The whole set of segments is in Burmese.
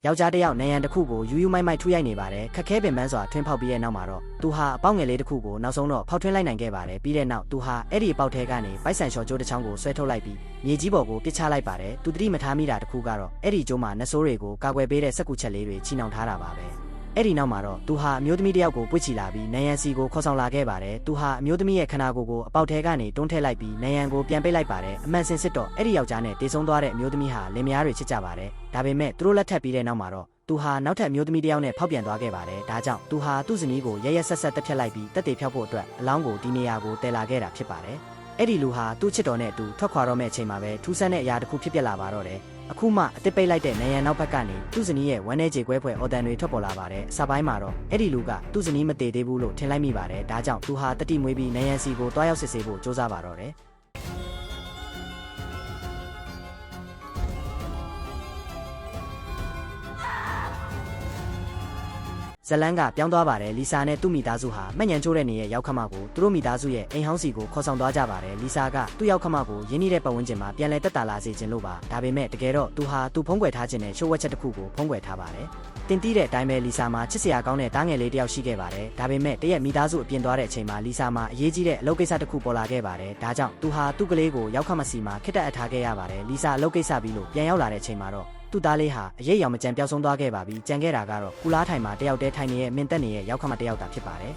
ယောက်ျားတစ်ယောက်နံရံတစ်ခုကိုယူယူမိုက်မိုက်ထူရိုက်နေပါတယ်ခက်ခဲပင်ပန်းစွာထွင်းဖောက်ပြီးတဲ့နောက်မှာတော့သူဟာအပေါက်ငယ်လေးတစ်ခုကိုနောက်ဆုံးတော့ဖောက်ထွင်းလိုက်နိုင်ခဲ့ပါတယ်ပြီးတဲ့နောက်သူဟာအဲ့ဒီအပေါက်ထဲကနေပိုက်ဆန်လျှော်ကျိုးတစ်ချောင်းကိုဆွဲထုတ်လိုက်ပြီးမြေကြီးပေါ်ကိုပစ်ချလိုက်ပါတယ်သူတတိမထားမိတာတစ်ခုကတော့အဲ့ဒီကျိုးမှာနဆိုးတွေကိုကာကွယ်ပေးတဲ့စက်ကူချက်လေးတွေချီနှောင်ထားတာပါပဲအဲ့ဒီနောက်မှာတော့သူဟာအမျိုးသမီးတစ်ယောက်ကိုပွေ့ချီလာပြီးနံရံစီကိုခေါ်ဆောင်လာခဲ့ပါတယ်သူဟာအမျိုးသမီးရဲ့ခန္ဓာကိုယ်ကိုအပေါက်ထဲကနေတွန်းထည့်လိုက်ပြီးနံရံကိုပြန်ပိတ်လိုက်ပါတယ်အမှန်စင်စစ်တော့အဲ့ဒီယောက်ျားနဲ့တေဆုံးသွားတဲ့အမျိုးသမီးဟာလင်မယားတွေချစ်ကြပါတယ်ဒါပေမဲ့သူတို့လက်ထပ်ပြီးတဲ့နောက်မှာတော့သူဟာနောက်ထပ်အမျိုးသမီးတစ်ယောက်နဲ့ဖောက်ပြန်သွားခဲ့ပါတယ်ဒါကြောင့်သူဟာသူ့ဇနီးကိုရရဆက်ဆက်တက်ဖြတ်လိုက်ပြီးတက်တေဖျောက်ဖို့အတွက်အလောင်းကိုဒီနေရာကိုတည်လာခဲ့တာဖြစ်ပါတယ်အဲ့ဒီလူဟာသူ့ချစ်တော်နဲ့အတူထွက်ခွာတော့မယ့်အချိန်မှာပဲထူးဆန်းတဲ့အရာတစ်ခုဖြစ်ပျက်လာပါတော့တယ်အခုမှအတစ်ပိတ်လိုက်တဲ့နံရံနောက်ဘက်ကနေသူ့ဇနီးရဲ့ဝမ်းထဲကြေကွဲဖွယ်အော်တန်တွေထွက်ပေါ်လာပါတယ်အစပိုင်းမှာတော့အဲ့ဒီလူကသူ့ဇနီးမတည်သေးဘူးလို့ထင်လိုက်မိပါတယ်ဒါကြောင့်သူဟာတတိမွေးပြီးနံရံစီကိုတွားရောက်စစ်ဆေးဖို့ကြိုးစားပါတော့တယ်ဇလန်ကပြောင်းသွားပါတယ်လီဆာနဲ့သူ့မိသားစုဟာမှတ်ညံချိုးတဲ့နေရဲ့ရောက်ခမကိုသူတို့မိသားစုရဲ့အိမ်ဟောင်းစီကိုခေါ်ဆောင်သွားကြပါတယ်လီဆာကသူ့ရောက်ခမကိုရင်းနှီးတဲ့ပတ်ဝန်းကျင်မှာပြန်လဲတက်တာလာစေခြင်းလို့ပါဒါပေမဲ့တကယ်တော့သူဟာသူဖုံးကွယ်ထားခြင်းနဲ့ရှိုးဝက်ချက်တစ်ခုကိုဖုံးကွယ်ထားပါတယ်တင်တီးတဲ့အတိုင်းပဲလီဆာမှာချစ်စရာကောင်းတဲ့တားငယ်လေးတစ်ယောက်ရှိခဲ့ပါတယ်ဒါပေမဲ့တရက်မိသားစုအပြင်သွားတဲ့အချိန်မှာလီဆာမှာအရေးကြီးတဲ့အလုပ်ကိစ္စတစ်ခုပေါ်လာခဲ့ပါတယ်ဒါကြောင့်သူဟာသူ့ကလေးကိုရောက်ခမစီမှာခစ်တက်အပ်ထားခဲ့ရပါတယ်လီဆာအလုပ်ကိစ္စပြီးလို့ပြန်ရောက်လာတဲ့အချိန်မှာတော့သူ့သားလေးဟာအရေးရောင်မကြံပျောက်ဆုံးသွားခဲ့ပါပြီကြံခဲ့တာကတော့ကူလားထိုင်မှာတယောက်တည်းထိုင်နေတဲ့မင်းတက်နေတဲ့ရောက်ခမတယောက်တာဖြစ်ပါတယ်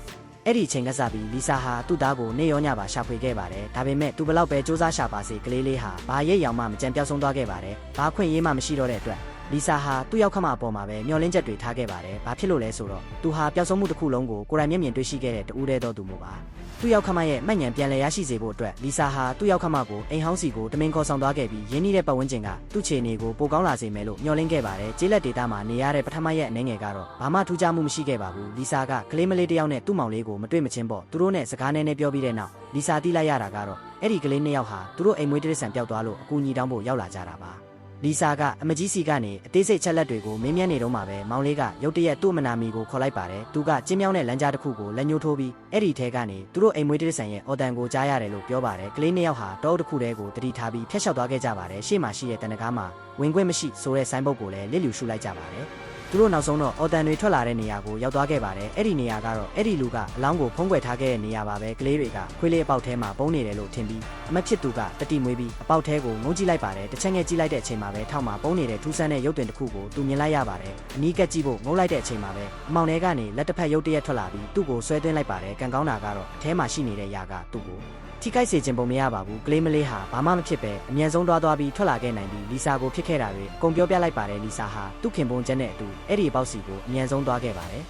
အဲ့ဒီအချိန်ကစပြီးလီဆာဟာသူ့သားကိုနေရောညပါရှာဖွေခဲ့ပါတယ်ဒါပေမဲ့သူဘလောက်ပဲစူးစမ်းရှာပါစေကလေးလေးဟာဘာရိပ်ရောင်မှမကြံပျောက်ဆုံးသွားခဲ့ပါတယ်ဘာခွင့်ရေးမှမရှိတော့တဲ့အတွက်လီဆာဟာသူ့ရောက်ခမအပေါ်မှာပဲမျောလင်းချက်တွေထားခဲ့ပါတယ်ဘာဖြစ်လို့လဲဆိုတော့သူဟာပျောက်ဆုံးမှုတစ်ခုလုံးကိုကိုယ်တိုင်မျက်မြင်တွေ့ရှိခဲ့တဲ့တူးတဲ့တော်သူမျိုးပါသူ့ရောက်ခမရဲ့မှတ်ဉာဏ်ပြန်လည်ရရှိစေဖို့အတွက်လီဆာဟာသူ့ရောက်ခမကိုအိမ်ဟောင်းစီကိုတမင်ခေါ်ဆောင်သွားခဲ့ပြီးရင်းနှီးတဲ့ပတ်ဝန်းကျင်ကသူ့ခြေနေကိုပိုကောင်းလာစေမယ်လို့မျှော်လင့်ခဲ့ပါတယ်ကျေးလက်ဒေတာမှာနေရတဲ့ပထမရက်အနေငယ်ကတော့ဘာမှထူးခြားမှုမရှိခဲ့ပါဘူးလီဆာကကလေးမလေးတစ်ယောက်နဲ့သူ့မောင်လေးကိုမတွေ့မချင်းပေါ့သူတို့နဲ့စကားနဲ့ပြောပြီးတဲ့နောက်လီဆာသိလိုက်ရတာကတော့အဲ့ဒီကလေးနှစ်ယောက်ဟာသူတို့အိမ်မွေးတိရစ္ဆာန်ပျောက်သွားလို့အကူအညီတောင်းဖို့ရောက်လာကြတာပါလီဆာကအမကြီးစီကနေအသေးစိတ်ချက်လက်တွေကိုမင်းမြန်းနေတော့မှပဲမောင်လေးကရုတ်တရက်သူ့မနာမီကိုခေါ်လိုက်ပါတယ်သူကကျင်းမြောင်းတဲ့လမ်းကြားတစ်ခုကိုလက်ညှိုးထိုးပြီးအဲ့ဒီထဲကနေသူတို့အိမ်မွေးတိရစ္ဆာန်ရဲ့အော်တန်ကိုကြားရတယ်လို့ပြောပါတယ်ကလေးနှစ်ယောက်ဟာတောအုပ်တစ်ခုထဲကိုတတိထားပြီးဖျက်လျှောက်သွားခဲ့ကြပါတယ်ရှေ့မှာရှိတဲ့တနကားမှာဝင်ခွင့်မရှိဆိုတဲ့ဆိုင်းဘုတ်ကိုလည်းလစ်လျူရှုလိုက်ကြပါတယ်သူတို့နောက်ဆုံးတော့အော်တန်တွေထွက်လာတဲ့နေရာကိုရောက်သွားခဲ့ပါတယ်အဲ့ဒီနေရာကတော့အဲ့ဒီလူကအလောင်းကိုဖုံးကွယ်ထားခဲ့တဲ့နေရာပါပဲကလေးတွေကခွေးလေးအပေါက်ထဲမှာပုံနေတယ်လို့ထင်ပြီးအမက်ဖြစ်သူကတတိမွေးပြီးအပေါက်ထဲကိုငုံကြည့်လိုက်ပါတယ်တစ်ချက်ငယ်ကြည့်လိုက်တဲ့အချိန်မှာပဲထောက်မှာပုံနေတဲ့ထူးဆန်းတဲ့ရုပ်သွင်းတစ်ခုကိုသူမြင်လိုက်ရပါတယ်အနီးကပ်ကြည့်ဖို့ငုံလိုက်တဲ့အချိန်မှာပဲအမောင်ထဲကနေလက်တစ်ဖက်ရုပ်တရက်ထွက်လာပြီးသူ့ကိုဆွဲသွင်းလိုက်ပါတယ်ကံကောင်းတာကတော့အထဲမှာရှိနေတဲ့ຢာကသူ့ကိုထိခိုက်စေခြင်းပုံမရပါဘူးကလေးမလေးဟာဘာမှမဖြစ်ပဲအမြန်ဆုံးသွားပြီးထွက်လာခဲ့နိုင်ပြီးလီဆာကိုဖြစ်ခဲ့တာတွေအကုန်ပြောပြလိုက်ပါတယ်လီဆာဟာသူ့ခင်ပွန်းချက်နဲ့အတူအဲ့ဒီပေါက်စီကိုအမြန်ဆုံးသွားခဲ့ပါတယ်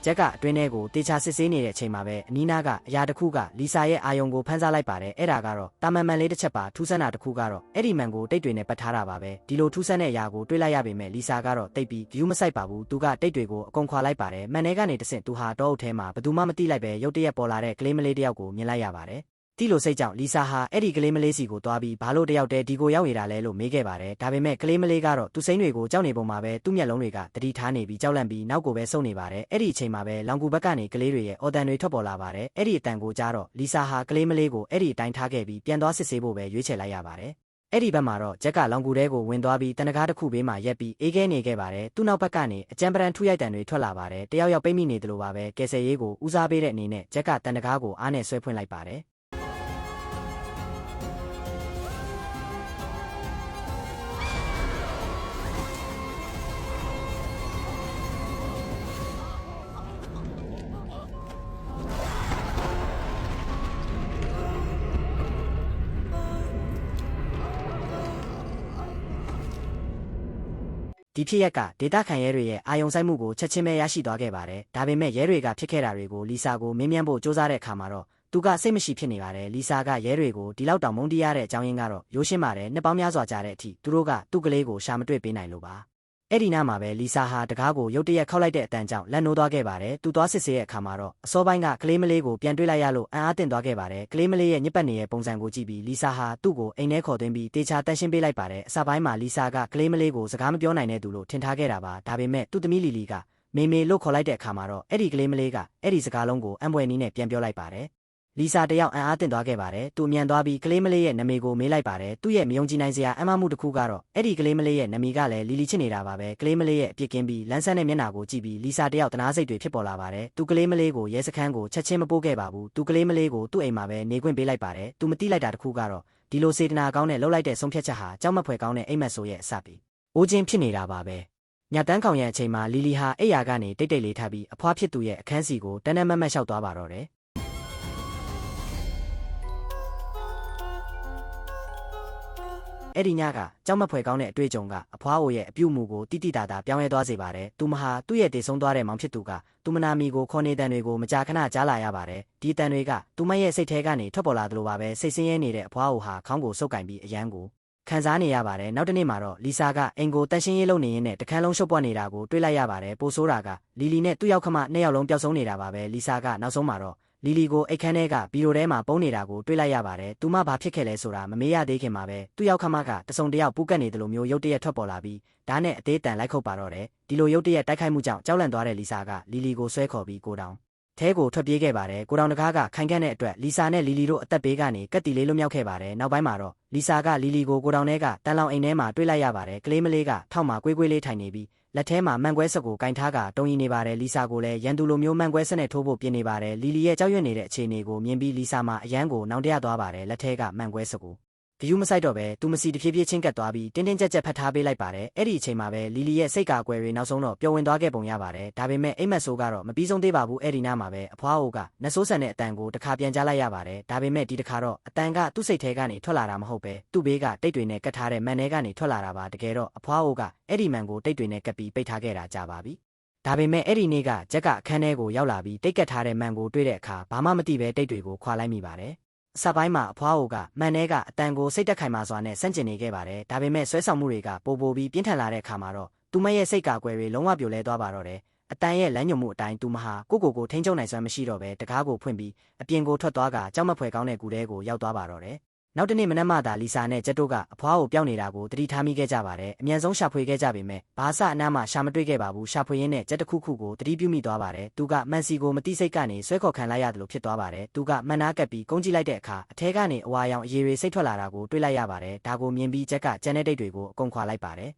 ဂျက်ကအတွင်းထဲကိုတေချာစစ်ဆေးနေတဲ့အချိန်မှာပဲအနီးနားကအရာတစ်ခုကလီဆာရဲ့အာယုံကိုဖမ်းဆားလိုက်ပါတယ်အဲ့ဒါကတော့တာမန်မှန်လေးတစ်ချက်ပါထူးဆန်းတာတစ်ခုကတော့အဲ့ဒီမှန်ကိုတိတ်တွေနဲ့ပတ်ထားတာပါပဲဒီလိုထူးဆန်းတဲ့အရာကိုတွေးလိုက်ရပေမဲ့လီဆာကတော့တိတ်ပြီး view မဆိုင်ပါဘူးသူကတိတ်တွေကိုအကုန်ခွာလိုက်ပါတယ်မှန်ထဲကနေတဆင့်သူဟာတောအုပ်ထဲမှာဘယ်သူမှမသိလိုက်ပဲရုတ်တရက်ပေါ်လာတဲ့ကလေးမလေးတစ်ယောက်ကိုမြင်လိုက်ရပါတယ်တီလိုစိတ်ကြောင့်လီဆာဟာအဲ့ဒီကလေးမလေးစီကိုသွားပြီးဘာလို့တယောက်တည်းဒီကိုရောက်နေတာလဲလို့မေးခဲ့ပါတယ်ဒါပေမဲ့ကလေးမလေးကတော့သူ့စိမ်းတွေကိုကြောက်နေပုံမှာပဲသူ့မျက်လုံးတွေကတတိထားနေပြီးကြောက်လန့်ပြီးနောက်ကိုပဲစုံနေပါတယ်အဲ့ဒီအချိန်မှာပဲလောင်ကူဘက်ကနေကလေးတွေရဲ့အော်တန်တွေထွက်ပေါ်လာပါတယ်အဲ့ဒီအတန်ကိုကြားတော့လီဆာဟာကလေးမလေးကိုအဲ့ဒီအတိုင်းထားခဲ့ပြီးပြန်သွားစစ်ဆေးဖို့ပဲရွေးချယ်လိုက်ရပါတယ်အဲ့ဒီဘက်မှာတော့ဂျက်ကလောင်ကူထဲကိုဝင်သွားပြီးတနကားတစ်ခုဘေးမှာရက်ပြီးအေးခဲနေခဲ့ပါတယ်သူ့နောက်ဘက်ကနေအကြံပရန်ထူရိုက်တန်တွေထွက်လာပါတယ်တယောက်ပိတ်မိနေတယ်လို့ပါပဲကယ်ဆယ်ရေးကိုဦးစားပေးတဲ့အနေနဲ့ဂျက်ကတနကားကိုအားနဲ့ဆွဲဖွင့်လိုက်ပါတယ်ဒီဖြစ်ရက်ကဒေတာခန်ရဲတွေရဲ့အာယုံဆိုင်မှုကိုချက်ချင်းပဲရရှိသွားခဲ့ပါတယ်ဒါပေမဲ့ရဲတွေကဖြစ်ခဲ့တာတွေကိုလီဆာကိုမင်းမြန်းဖို့စူးစမ်းတဲ့အခါမှာတော့သူကစိတ်မရှိဖြစ်နေပါတယ်လီဆာကရဲတွေကိုဒီလောက်တောင်မုန်းတီးရတဲ့အကြောင်းရင်းကတော့ရိုးရှင်းပါတယ်နှစ်ပေါင်းများစွာကြာတဲ့အထိသူတို့ကသူ့ကလေးကိုရှာမတွေ့ပေးနိုင်လို့ပါအဲ့ဒီနားမှာပဲလီဆာဟာတကားကိုရုတ်တရက်ခောက်လိုက်တဲ့အတန်ကြောင့်လက်နိုးသွားခဲ့ပါတယ်သူသွားစစ်ဆေးတဲ့အခါမှာတော့အစောပိုင်းကကလေးမလေးကိုပြန်တွေ့လိုက်ရလို့အံ့အားသင့်သွားခဲ့ပါတယ်ကလေးမလေးရဲ့ညစ်ပတ်နေတဲ့ပုံစံကိုကြည့်ပြီးလီဆာဟာသူ့ကိုအိမ်ထဲခေါ်သွင်းပြီးတေချာတန်ရှင်းပေးလိုက်ပါတယ်အစပိုင်းမှာလီဆာကကလေးမလေးကိုစကားမပြောနိုင်တဲ့သူလို့ထင်ထားခဲ့တာပါဒါပေမဲ့သူ့သမီးလီလီကမေမေလို့ခေါ်လိုက်တဲ့အခါမှာတော့အဲ့ဒီကလေးမလေးကအဲ့ဒီစကားလုံးကိုအံ့ဖွယ်နည်းနဲ့ပြန်ပြောလိုက်ပါတယ် လီဆာတယောက်အံ့အားသင့်သွားခဲ့ပါတယ်သူအမြန်သွားပြီးကလေးမလေးရဲ့နာမည်ကိုမေးလိုက်ပါတယ်သူ့ရဲ့မယုံကြည်နိုင်စရာအံ့အားမှုတစ်ခုကတော့အဲ့ဒီကလေးမလေးရဲ့နာမည်ကလည်းလီလီချစ်နေတာပါပဲကလေးမလေးရဲ့အပြစ်ကင်းပြီးလန်းဆန်းတဲ့မျက်နှာကိုကြည့်ပြီးလီဆာတယောက်တနာစိတ်တွေဖြစ်ပေါ်လာပါတယ်သူကလေးမလေးကိုရဲစခန်းကိုချက်ချင်းမပို့ခဲ့ပါဘူးသူကလေးမလေးကိုသူ့အိမ်မှာပဲနေခွင့်ပေးလိုက်ပါတယ်သူမတိလိုက်တာတစ်ခုကတော့ဒီလိုစေတနာကောင်းနဲ့လှုပ်လိုက်တဲ့ဆုံးဖြတ်ချက်ဟာကြောက်မက်ဖွယ်ကောင်းတဲ့အိမ်မက်ဆိုရဲ့အစပီအိုးချင်းဖြစ်နေတာပါပဲညတန်းကောင်ရဲ့အချိန်မှာလီလီဟာအိယာကနေတိတ်တိတ်လေးထားပြီးအဖွားဖြစ်သူရဲ့အခန်းစီကိုတန်းတန်းမတ်မတ်လျှောက်သွားပါတော့တယ်အဲ့ဒီညကကြောက်မက်ဖွယ်ကောင်းတဲ့အတွေ့အကြုံကအဖွားအိုရဲ့အပြုအမူကိုတိတိတသာပြောင်းလဲသွားစေပါတယ်။သူမဟာသူ့ရဲ့တည်ဆုံးသွားတဲ့မောင်ဖြစ်သူကသူမနာမီကိုခေါ်နေတန်တွေကိုမကြာခဏကြားလာရပါတယ်။ဒီတန်တွေကသူမရဲ့စိတ်ထဲကနေထွက်ပေါ်လာသလိုပါပဲစိတ်ဆင်းရဲနေတဲ့အဖွားအိုဟာခေါင်းကိုဆုပ်ကင်ပြီးအယမ်းကိုခံစားနေရပါတယ်။နောက်တစ်နေ့မှာတော့လီဆာကအင်ကိုတန်ရှင်းရေးလုပ်နေရင်းနဲ့တခန်းလုံးရှုပ်ပွက်နေတာကိုတွေ့လိုက်ရပါတယ်။ပိုဆိုးတာကလီလီနဲ့သူ့ယောက်ခမနှစ်ယောက်လုံးပျောက်ဆုံးနေတာပါပဲ။လီဆာကနောက်ဆုံးမှာတော့လီလီကိုအိတ်ခမ်းထဲကဘီရိုထဲမှာပုံနေတာကိုတွေ့လိုက်ရပါတယ်။သူမဘာဖြစ်ခဲ့လဲဆိုတာမမေးရသေးခင်မှာပဲသူ့ယောက်ခမကတစုံတယောက်ပူးကတ်နေတယ်လို့မျိုးရုတ်တရက်ထွက်ပေါ်လာပြီးဓာတ်နဲ့အသေးတန်လိုက်ခုတ်ပါတော့တယ်။ဒီလိုရုတ်တရက်တိုက်ခိုက်မှုကြောင့်ကြောက်လန့်သွားတဲ့လီဆာကလီလီကိုဆွဲခေါ်ပြီးကိုတောင်ထဲကိုထွက်ပြေးခဲ့ပါတယ်။ကိုတောင်တကားကခိုင်ခန့်တဲ့အတွက်လီဆာနဲ့လီလီတို့အသက်ဘေးကနေကတ်တီလေးလွတ်မြောက်ခဲ့ပါတယ်။နောက်ပိုင်းမှာတော့လီဆာကလီလီကိုကိုတောင်ထဲကတန်လောင်အိမ်ထဲမှာတွေ့လိုက်ရပါတယ်။ကလေးမလေးကထောက်မှာကွေးကွေးလေးထိုင်နေပြီးလက်ထဲမှာမှန်ကွဲဆက်ကိုကင်ထားကတုံးရီနေပါတယ်လီဆာကိုလည်းရန်သူလိုမျိုးမှန်ကွဲဆက်နဲ့ထိုးဖို့ပြင်နေပါတယ်လီလီရဲ့ကြောက်ရွံ့နေတဲ့အခြေအနေကိုမြင်ပြီးလီဆာမှာအယမ်းကိုနောင်တရသွားပါတယ်လက်ထဲကမှန်ကွဲဆက်ကိုဂယူးမဆိုင်တော့ပဲသူမစီတဖြည်းဖြည်းချင်းကပ်သွားပြီးတင်းတင်းကြပ်ကြပ်ဖတ်ထားပေးလိုက်ပါတယ်အဲ့ဒီအချိန်မှာပဲလီလီရဲ့စိတ်ကာကွယ်တွေနောက်ဆုံးတော့ပျော်ဝင်သွားခဲ့ပုံရပါတယ်ဒါပေမဲ့အိမ်မက်ဆိုးကတော့မပြီးဆုံးသေးပါဘူးအဲ့ဒီနားမှာပဲအဖွားအိုကနဆိုးဆန်တဲ့အတန်ကိုတစ်ခါပြန်ကြားလိုက်ရပါတယ်ဒါပေမဲ့ဒီတစ်ခါတော့အတန်ကသူ့စိတ်ထဲကနေထွက်လာတာမဟုတ်ပဲသူ့ဘေးကတိတ်တွေနဲ့ကတ်ထားတဲ့မန်ထဲကနေထွက်လာတာပါတကယ်တော့အဖွားအိုကအဲ့ဒီမန်ကိုတိတ်တွေနဲ့ကပ်ပြီးပိတ်ထားခဲ့တာကြပါပြီဒါပေမဲ့အဲ့ဒီနေ့ကဂျက်ကအခန်းထဲကိုရောက်လာပြီးတိတ်ကတ်ထားတဲ့မန်ကိုတွေ့တဲ့အခါဘာမှမသိပဲတိတ်တွေကိုခွာလိုက်မိပါတယ်စပိုင်းမှာအဖွားအိုကမန်ထဲကအတန်ကိုစိတ်တက်ခိုင်မာစွာနဲ့ဆန့်ကျင်နေခဲ့ပါတယ်ဒါပေမဲ့ဆွဲဆောင်မှုတွေကပိုပိုပြီးပြင်းထန်လာတဲ့အခါမှာတော့သူမရဲ့စိတ်ကာကွယ်တွေလုံးဝပြိုလဲသွားပါတော့တယ်အတန်ရဲ့လမ်းညွှန်မှုအတိုင်းသူမဟာကိုထိန်းချုပ်နိုင်စွမ်းမရှိတော့ပဲတကားကိုဖွင့်ပြီးအပြင်ကိုထွက်သွားကကြောက်မက်ဖွယ်ကောင်းတဲ့ကူတဲကိုရောက်သွားပါတော့တယ်နောက်တနေ့မနက်မှသာလီဆာနဲ့ဂျက်တို့ကအဖွားကိုပျောက်နေတာကိုသတိထားမိခဲ့ကြပါတယ်အမြန်ဆုံးရှာဖွေခဲ့ကြပေမဲ့ဘာစအနားမှရှာမတွေ့ခဲ့ပါဘူးရှာဖွေရင်းနဲ့ဂျက်တစ်ခုခုကိုသတိပြုမိသွားပါတယ်သူကမန်စီကိုမတိစိတ်ကနေဆွဲခေါ်ခံလိုက်ရတယ်လို့ဖြစ်သွားပါတယ်သူကမန်နာကပ်ပြီးကုန်းကြည့်လိုက်တဲ့အခါအထဲကနေအဝါရောင်အရေတွေစိတ်ထွက်လာတာကိုတွေ့လိုက်ရပါတယ်ဒါကိုမြင်ပြီးဂျက်ကကျန်တဲ့ဒိတ်တွေကိုအကုန်ခွာလိုက်ပါတယ်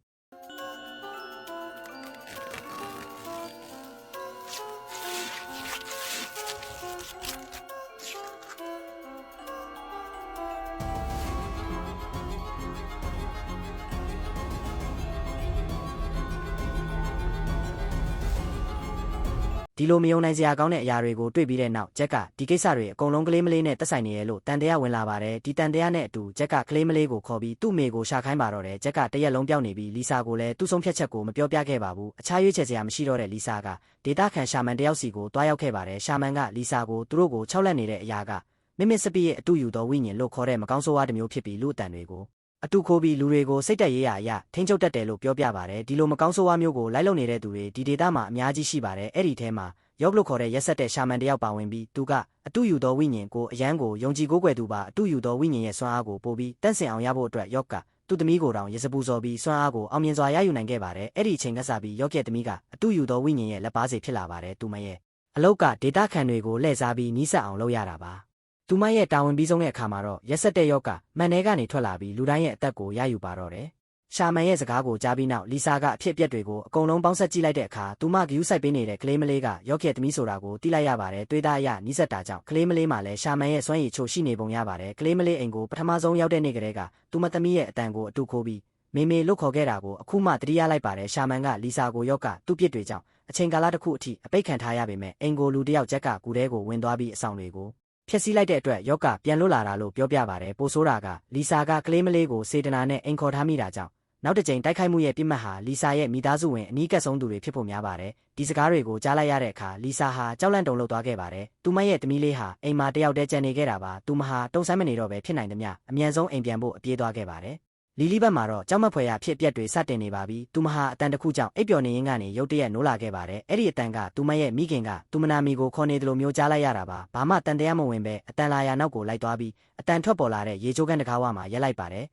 ဒီလိုမယုံနိုင်စရာကောင်းတဲ့အရာတွေကိုတွေ့ပြီးတဲ့နောက်ဂျက်ကဒီကိစ္စတွေအကုန်လုံးကလေးမလေးနဲ့တက်ဆိုင်နေရလို့တန်တရားဝင်လာပါတယ်ဒီတန်တရားနဲ့အတူဂျက်ကကလေးမလေးကိုခေါ်ပြီးသူ့မိကိုရှာခိုင်းပါတော့တယ်ဂျက်ကတရက်လုံးပြောင်းနေပြီးလီဆာကိုလည်းသူ့ဆုံးဖြတ်ချက်ကိုမပြောပြခဲ့ပါဘူးအခြားရွေးချယ်စရာမရှိတော့တဲ့လီဆာကဒေတာခန်ရှာမန်တယောက်စီကိုတွားရောက်ခဲ့ပါတယ်ရှာမန်ကလီဆာကိုသူတို့ကိုခြောက်လန့်နေတဲ့အရာကမမစ်စပီရဲ့အတူယူသောဝိညာဉ်လို့ခေါ်တဲ့မကောင်းဆိုးဝါးတစ်မျိုးဖြစ်ပြီးလူအတန်တွေကိုအတူခိုးပြီးလူတွေကိုစိတ်တက်ရေးရအရထိန်းချုပ်တတ်တယ်လို့ပြောပြပါတယ်ဒီလိုမကောင်းဆိုးဝါးမျိုးကိုလိုက်လုံနေတဲ့သူတွေဒီဒေတာမှာအများကြီးရှိပါတယ်အဲ့ဒီထဲမှာယော့လို့ခေါ်တဲ့ရက်ဆက်တဲ့ရှာမန်တယောက်ပါဝင်ပြီးသူကအတူယူသောဝိညာဉ်ကိုအရန်ကိုယုံကြည်ကိုးကွယ်သူပါအတူယူသောဝိညာဉ်ရဲ့စွမ်းအားကိုပို့ပြီးတန့်စင်အောင်ရဖို့အတွက်ယော့ကသူ့သမီးကိုတောင်ရစပူစော်ပြီးစွမ်းအားကိုအောင်မြင်စွာရယူနိုင်ခဲ့ပါတယ်အဲ့ဒီအချိန်ကစပြီးယော့ရဲ့သမီးကအတူယူသောဝိညာဉ်ရဲ့လက်ပါစေဖြစ်လာပါတယ်သူမရဲ့အလောက်ကဒေတာခံတွေကိုလှည့်စားပြီးနီးစပ်အောင်လုပ်ရတာပါသူမရဲ့တာဝန်ပြီးဆုံးတဲ့အခါမှာတော့ရက်ဆက်တဲ့ယော့ကမန်ထဲကနေထွက်လာပြီးလူတိုင်းရဲ့အသက်ကိုရယူပါတော့တယ်ရှာမန်ရဲ့စကားကိုကြားပြီးနောက်လီဆာကအဖြစ်အပျက်တွေကိုအကုန်လုံးပေါင်းဆက်ကြည့်လိုက်တဲ့အခါသူမဂယူးဆိုင်ပေးနေတဲ့ကလေးမလေးကယော့ရဲ့သမီးဆိုတာကိုသိလိုက်ရပါတယ်တွေးသားအရနီးစပ်တာကြောင့်ကလေးမလေးမှလည်းရှာမန်ရဲ့စွမ်းရည်ချိုရှိနေပုံရပါတယ်ကလေးမလေးအိမ်ကိုပထမဆုံးရောက်တဲ့နေ့ကတည်းကသူမသမီးရဲ့အတန်ကိုအတူခိုးပြီးမေမေလို့ခေါ်ခဲ့တာကိုအခုမှသတိရလိုက်ပါတယ်ရှာမန်ကလီဆာကိုယော့ကသူ့ပြစ်တွေကြောင့်အချိန်ကာလတစ်ခုအထိအပိတ်ခံထားရပေမဲ့အိမ်ကိုလူတစ်ယောက်ဂျက်ကကူတဲကိုဝင်သွားပြီးအဆောင်တွေကိုဖျက်ဆီးလိုက်တဲ့အတွက်ယော့ကပြန်လွတ်လာတာလို့ပြောပြပါတယ်ပိုဆိုးတာကလီဆာကကလေးမလေးကိုစေတနာနဲ့အိမ်ခေါ်ထားမိတာကြောင့်နောက်တစ်ကြိမ်တိုက်ခိုက်မှုရဲ့ပြစ်မှတ်ဟာလီဆာရဲ့မိသားစုဝင်အနီးကပ်ဆုံးသူတွေဖြစ်ဖို့များပါတယ်ဒီစကားတွေကိုကြားလိုက်ရတဲ့အခါလီဆာဟာကြောက်လန့်တုန်လှုပ်သွားခဲ့ပါတယ်သူမရဲ့သမီးလေးဟာအိမ်မှာတယောက်တည်းကျန်နေခဲ့တာပါသူမဟာတုံဆန်းမနေတော့ပဲဖြစ်နိုင်သမျှအမြန်ဆုံးအိမ်ပြန်ဖို့အပြေးသွားခဲ့ပါတယ်လီလီဘက်မှာတော့ကြောက်မက်ဖွယ်ရာဖြစ်ပျက်တွေစတင်နေပါပြီသူမဟာအတန်တစ်ခုကြောင့်အိပ်ပျော်နေရင်းကနေရုတ်တရက်နိုးလာခဲ့ပါတယ်အဲ့ဒီအတန်ကသူမရဲ့မိခင်ကသူမနာမီကိုခေါ်နေတယ်လို့မျိုးကြားလိုက်ရတာပါဘာမှတန်တရားမဝင်ပဲအတန်လာရာနောက်ကိုလိုက်သွားပြီးအတန်ထွက်ပေါ်လာတဲ့ရေချိုးခန်းတကားဝမှာရက်လိုက်ပါတယ်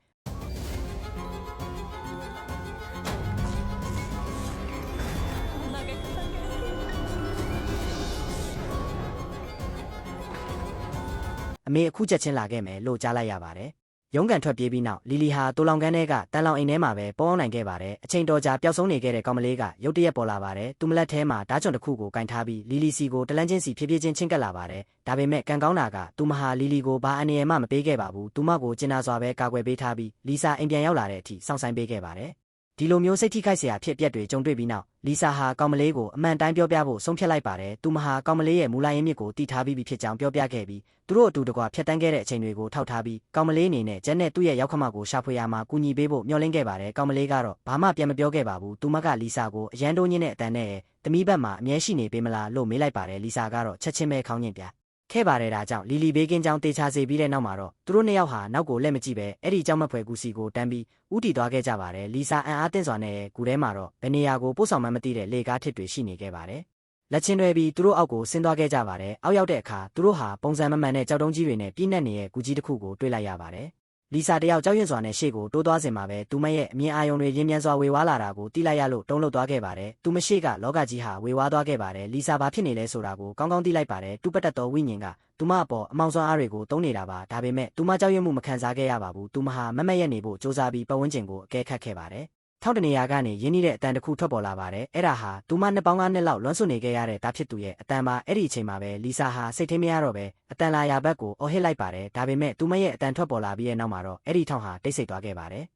အမေအခုချက်ချင်းလာခဲ့မယ်လို့ကြားလိုက်ရပါတယ်ရုံးကန်ထွက်ပြေးပြီးနောက်လီလီဟာတိုလောင်ကန်းထဲကတန်လောင်အိမ်ထဲမှာပဲပေါအောင်နိုင်ခဲ့ပါတယ်အချိန်တော်ကြာပျောက်ဆုံးနေခဲ့တဲ့ကောင်မလေးကရုတ်တရက်ပေါ်လာပါတယ်သူမလက်ထဲမှာဓာတ်ချွန်တစ်ခုကိုကင်ထားပြီးလီလီစီကိုတလန်းချင်းစီဖြည်းဖြည်းချင်းချင်းကပ်လာပါတယ်ဒါပေမဲ့ကံကောင်းတာကသူမဟာလီလီကိုဘာအနေရမှမပေးခဲ့ပါဘူးသူမကိုကျင်နာစွာပဲကာကွယ်ပေးထားပြီးလီဆာအိမ်ပြန်ရောက်လာတဲ့အထိစောင့်ဆိုင်ပေးခဲ့ပါတယ်ဒီလိုမျိုးစိတ်ထိခိုက်စရာဖြစ်ပျက်တွေကြုံတွေ့ပြီးနောက်လီဆာဟာကောင်မလေးကိုအမှန်တိုင်းပြောပြဖို့ဆုံးဖြတ်လိုက်ပါတယ်သူမဟာကောင်မလေးရဲ့မူလရင်းမြစ်ကိုတည်ထားပြီးဖြစ်ကြောင်းပြောပြခဲ့ပြီးသူတို့အတူတကွဖြတ်တန်းခဲ့တဲ့အချိန်တွေကိုထောက်ထားပြီးကောင်မလေးအနေနဲ့ကျန်တဲ့သူ့ရဲ့ရောက်ခမကိုရှာဖွေရမှာကူညီပေးဖို့မျှော်လင့်ခဲ့ပါတယ်ကောင်မလေးကတော့ဘာမှပြန်မပြောခဲ့ပါဘူးသူမကလီဆာကိုအရန်တိုးညင်းတဲ့အတန်နဲ့သမီးဘက်မှာအမြဲရှိနေပေးမလားလို့မေးလိုက်ပါတယ်လီဆာကတော့ချက်ချင်းပဲခေါင်းညင်ပြခဲ့ပါတယ်ဒါကြောင့်လီလီဘေးကင်းကြောင်းတေချာစေပြီးတဲ့နောက်မှာတော့သူတို့နှစ်ယောက်ဟာနောက်ကိုလက်မကြည့်ပဲအဲ့ဒီကြောင့်မဖွယ်ကူစီကိုတန်းပြီးဥတီသွားခဲ့ကြပါတယ်လီဆာအံ့အားသင့်စွာနဲ့ကူထဲမှာတော့ဘယ်နေရာကိုပို့ဆောင်မှမသိတဲ့လေကားထစ်တွေရှိနေခဲ့ပါတယ်လက်ချင်းတွဲပြီးသူတို့အောက်ကိုဆင်းသွားခဲ့ကြပါတယ်အောက်ရောက်တဲ့အခါသူတို့ဟာပုံစံမမှန်တဲ့ကြောက်တုံးကြီးတွေနဲ့ပြည့်နှက်နေတဲ့ကူကြီးတစ်ခုကိုတွေ့လိုက်ရပါတယ်လီဆာတယောက်ကြောက်ရွံ့စွာနဲ့ရှေ့ကိုတိုးသွားစင်မှာပဲသူမရဲ့အမြင်အာရုံတွေရင်းမြန်စွာဝေဝါးလာတာကိုတိလိုက်ရလို့တုံးလှုပ်သွားခဲ့ပါတယ်သူမရှိကလောကကြီးဟာဝေဝါးသွားခဲ့ပါတယ်လီဆာဘာဖြစ်နေလဲဆိုတာကိုကောင်းကောင်းသိလိုက်ပါတယ်တူပတက်တော်ဝိညာဉ်ကသူမအပေါ်အမောင်စွမ်းအားတွေကိုတုံးနေတာပါဒါပေမဲ့သူမကြောက်ရွံ့မှုမခံစားခဲ့ရပါဘူးသူမဟာမမက်ရက်နေဖို့စူးစမ်းပြီးပတ်ဝန်းကျင်ကိုအကဲခတ်ခဲ့ပါတယ်ထောက်တနေရာကနေရင်းနှီးတဲ့အတန်တစ်ခုထွက်ပေါ်လာပါတယ်အဲ့ဒါဟာသူမနှစ်ပေါင်း9နှစ်လောက်လွမ်းဆွနေခဲ့ရတဲ့တာဖြစ်သူရဲ့အတန်ပါအဲ့ဒီအချိန်မှာပဲလီဆာဟာစိတ်ထိမရတော့ပဲအတန်လာရာဘက်ကိုအော်ဟစ်လိုက်ပါတယ်ဒါပေမဲ့သူမရဲ့အတန်ထွက်ပေါ်လာပြီးတဲ့နောက်မှာတော့အဲ့ဒီထောင်ဟာတိတ်ဆိတ်သွားခဲ့ပါတယ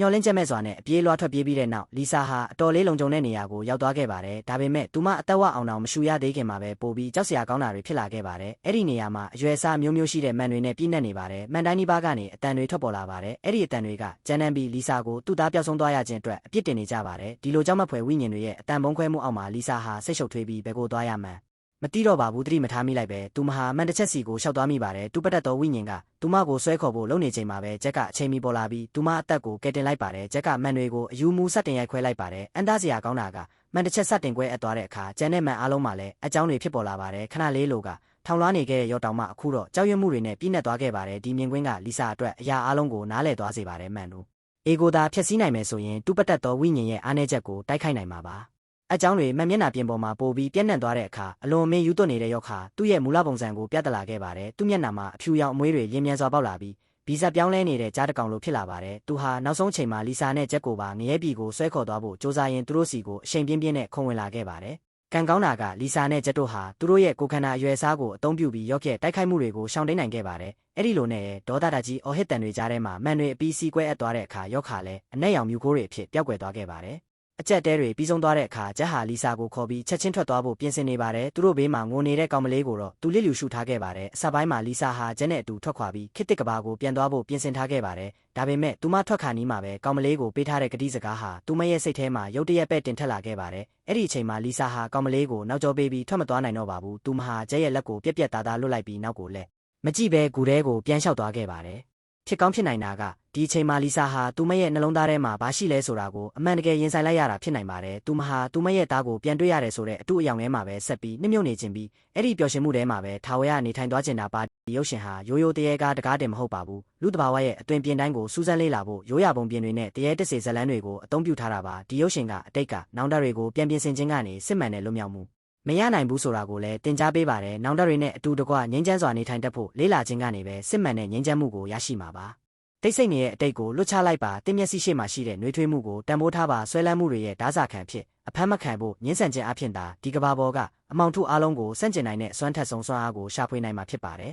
်မျောလင်းချက်မဲ့စွာနဲ့အပြေးလွှားထွက်ပြေးပြီးတဲ့နောက်လီဆာဟာအတော်လေးလုံခြုံတဲ့နေရာကိုရောက်သွားခဲ့ပါတယ်ဒါပေမဲ့သူမအသက်ဝအောင်အောင်မရှူရသေးခင်မှာပဲပိုပြီးကြောက်စရာကောင်းတာတွေဖြစ်လာခဲ့ပါတယ်အဲ့ဒီနေရာမှာအရွယ်အစားမျိုးမျိုးရှိတဲ့မန်တွေနဲ့ပြည့်နှက်နေပါတယ်မန်တိုင်းဒီပါကနေအတန်တွေထွက်ပေါ်လာပါတယ်အဲ့ဒီအတန်တွေကကျန်းတန်းပြီးလီဆာကိုသူ့သားပျောက်ဆုံးသွားရခြင်းအတွက်အပြစ်တင်နေကြပါတယ်ဒီလိုကြောင့်မဖွယ်ဝိညာဉ်တွေရဲ့အတန်ပုံခွဲမှုအောက်မှာလီဆာဟာစိတ်ရှုပ်ထွေးပြီးဘယ်ကိုသွားရမှန်းမတိတော့ပါဘူးတတိမထားမိလိုက်ပဲသူမဟာမန်တစ်ချက်စီကိုရှောက်သွားမိပါတယ်တူပတက်တော်ဝိညာဉ်ကသူမကိုဆွဲခေါ်ဖို့လုပ်နေချိန်မှာပဲဂျက်ကအချိန်မီပေါ်လာပြီးသူမအသက်ကိုကယ်တင်လိုက်ပါတယ်ဂျက်ကမန်တွေကိုအယူမူစတင်ရိုက်ခွဲလိုက်ပါတယ်အန်တားစရာကောင်းတာကမန်တစ်ချက်စတင်ခွဲအပ်သွားတဲ့အခါကျန်တဲ့မန်အားလုံးမှာလည်းအကြောင်းတွေဖြစ်ပေါ်လာပါတယ်ခဏလေးလိုကထောင်လွှားနေခဲ့တဲ့ရော်တောင်မှအခုတော့ကြောက်ရွံ့မှုတွေနဲ့ပြည့်နှက်သွားခဲ့ပါတယ်ဒီမြင်ကွင်းကလီဆာအတွက်အရာအားလုံးကိုနားလည်သွားစေပါတယ်မန်တို့အေကိုသာဖျက်ဆီးနိုင်မယ်ဆိုရင်တူပတက်တော်ဝိညာဉ်ရဲ့အားနည်းချက်ကိုတိုက်ခိုက်နိုင်မှာပါအကြောင်းတွေမှန်မျက်နှာပြင်ပေါ်မှာပိုပြီးပြန့်နှံ့သွားတဲ့အခါအလွန်အမင်းယူသွတ်နေတဲ့ယောက်ခါသူ့ရဲ့မူလပုံစံကိုပြသလာခဲ့ပါတယ်သူ့မျက်နှာမှာအဖြူရောင်အမွှေးတွေလင်းမြန်စွာပေါက်လာပြီးဗီဇပြောင်းလဲနေတဲ့ကြားတကောင်လိုဖြစ်လာပါတယ်သူဟာနောက်ဆုံးချိန်မှာလီဆာနဲ့ဂျက်ကိုပါငရဲပြည်ကိုဆွဲခေါ်သွားဖို့စ조사ရင်သူတို့စီကိုအချိန်ပြင်းပြင်းနဲ့ခုံဝင်လာခဲ့ပါတယ်ကံကောင်းတာကလီဆာနဲ့ဂျက်တို့ဟာသူတို့ရဲ့ကိုခန္ဓာအရွယ်အစားကိုအသုံးပြုပြီးရော့ကက်တိုက်ခိုက်မှုတွေကိုရှောင်တိန်နိုင်ခဲ့ပါတယ်အဲ့ဒီလိုနဲ့ဒေါသတကြီးအော်ဟစ်တန်တွေကြားထဲမှာမန်တွေအပီးစီးကွဲအပ်သွားတဲ့အခါရော့ခါလဲအနက်ရောင်မြူခိုးတွေအဖြစ်ပျောက်ကွယ်သွားခဲ့ပါတယ်အကြက်တဲတွေပြီးဆုံးသွားတဲ့အခါဂျက်ဟာလီဆာကိုခေါ်ပြီးချက်ချင်းထွက်သွားဖို့ပြင်ဆင်နေပါတယ်သူတို့ဘေးမှာငိုနေတဲ့ကောင်မလေးကိုတော့သူလစ်လျူရှုထားခဲ့ပါတယ်အစပိုင်းမှာလီဆာဟာဂျက်နဲ့အတူထွက်ခွာပြီးခစ်တစ်ကဘာကိုပြန်သွားဖို့ပြင်ဆင်ထားခဲ့ပါတယ်ဒါပေမဲ့သူမထွက်ခါနီးမှာပဲကောင်မလေးကိုပေးထားတဲ့ကတိစကားဟာသူမရဲ့စိတ်ထဲမှာရုတ်တရက်ပဲတင်ထက်လာခဲ့ပါတယ်အဲ့ဒီအချိန်မှာလီဆာဟာကောင်မလေးကိုနောက်ကျောပေးပြီးထွက်မသွားနိုင်တော့ပါဘူးသူမဟာဂျက်ရဲ့လက်ကိုပြက်ပြက်သားသားလွတ်လိုက်ပြီးနောက်ကိုလက်မကြည့်ပဲဂူထဲကိုပြန်လျှောက်သွားခဲ့ပါတယ်ဖြစ်ကောင်းဖြစ်နိုင်တာကဒီအချိန်မှာလီဆာဟာသူမရဲ့နှလုံးသားထဲမှာဘာရှိလဲဆိုတာကိုအမှန်တကယ်ရင်ဆိုင်လိုက်ရတာဖြစ်နိုင်ပါတယ်သူမဟာသူမရဲ့သားကိုပြန်တွေ့ရတယ်ဆိုတဲ့အတူအယောင်ထဲမှာပဲဆက်ပြီးနှမြုပ်နေခြင်းပြီးအဲ့ဒီပျော်ရွှင်မှုထဲမှာပဲထာဝရနေထိုင်သွားခြင်းတာပါဒီရုပ်ရှင်ဟာရိုးရိုးတရေကားတကားတင်မဟုတ်ပါဘူးလူတဘာဝရဲ့အသွင်ပြင်တိုင်းကိုစူးစမ်းလေ့လာဖို့ရိုးရာပုံပြင်တွေနဲ့တရေတစေဇလန်းတွေကိုအသုံးပြုထားတာပါဒီရုပ်ရှင်ကအတိတ်ကနောင်တတွေကိုပြန်ပြင်ဆင်ခြင်းကနေစစ်မှန်တဲ့လွတ်မြောက်မှုမရနိုင်ဘူးဆိုတာကိုလည်းတင် जा ပေးပါတယ်နောင်တတွေနဲ့အတူတကွငြိမ်းချမ်းစွာနေထိုင်တတ်ဖို့လေ့လာခြင်းကနေပဲစစ်မှန်တဲ့ငြိမ်းချမ်းမှုကိုရရှိမှာပါတိတ်ဆိတ်နေတဲ့အတိတ်ကိုလွတ်ချလိုက်ပါတင်းမျက်စိရှိမှရှိတဲ့နှွေးထွေးမှုကိုတန်ဖိုးထားပါဆွဲလန်းမှုတွေရဲ့ဓာစာခံဖြစ်အဖမ်းမခံဖို့ညှင်းဆန်ခြင်းအဖြစ်သာဒီကဘာပေါ်ကအမောင်ထုအားလုံးကိုစန့်ကျင်နိုင်တဲ့စွမ်းထက်ဆုံးစွမ်းအားကိုရှာဖွေနိုင်မှာဖြစ်ပါတယ်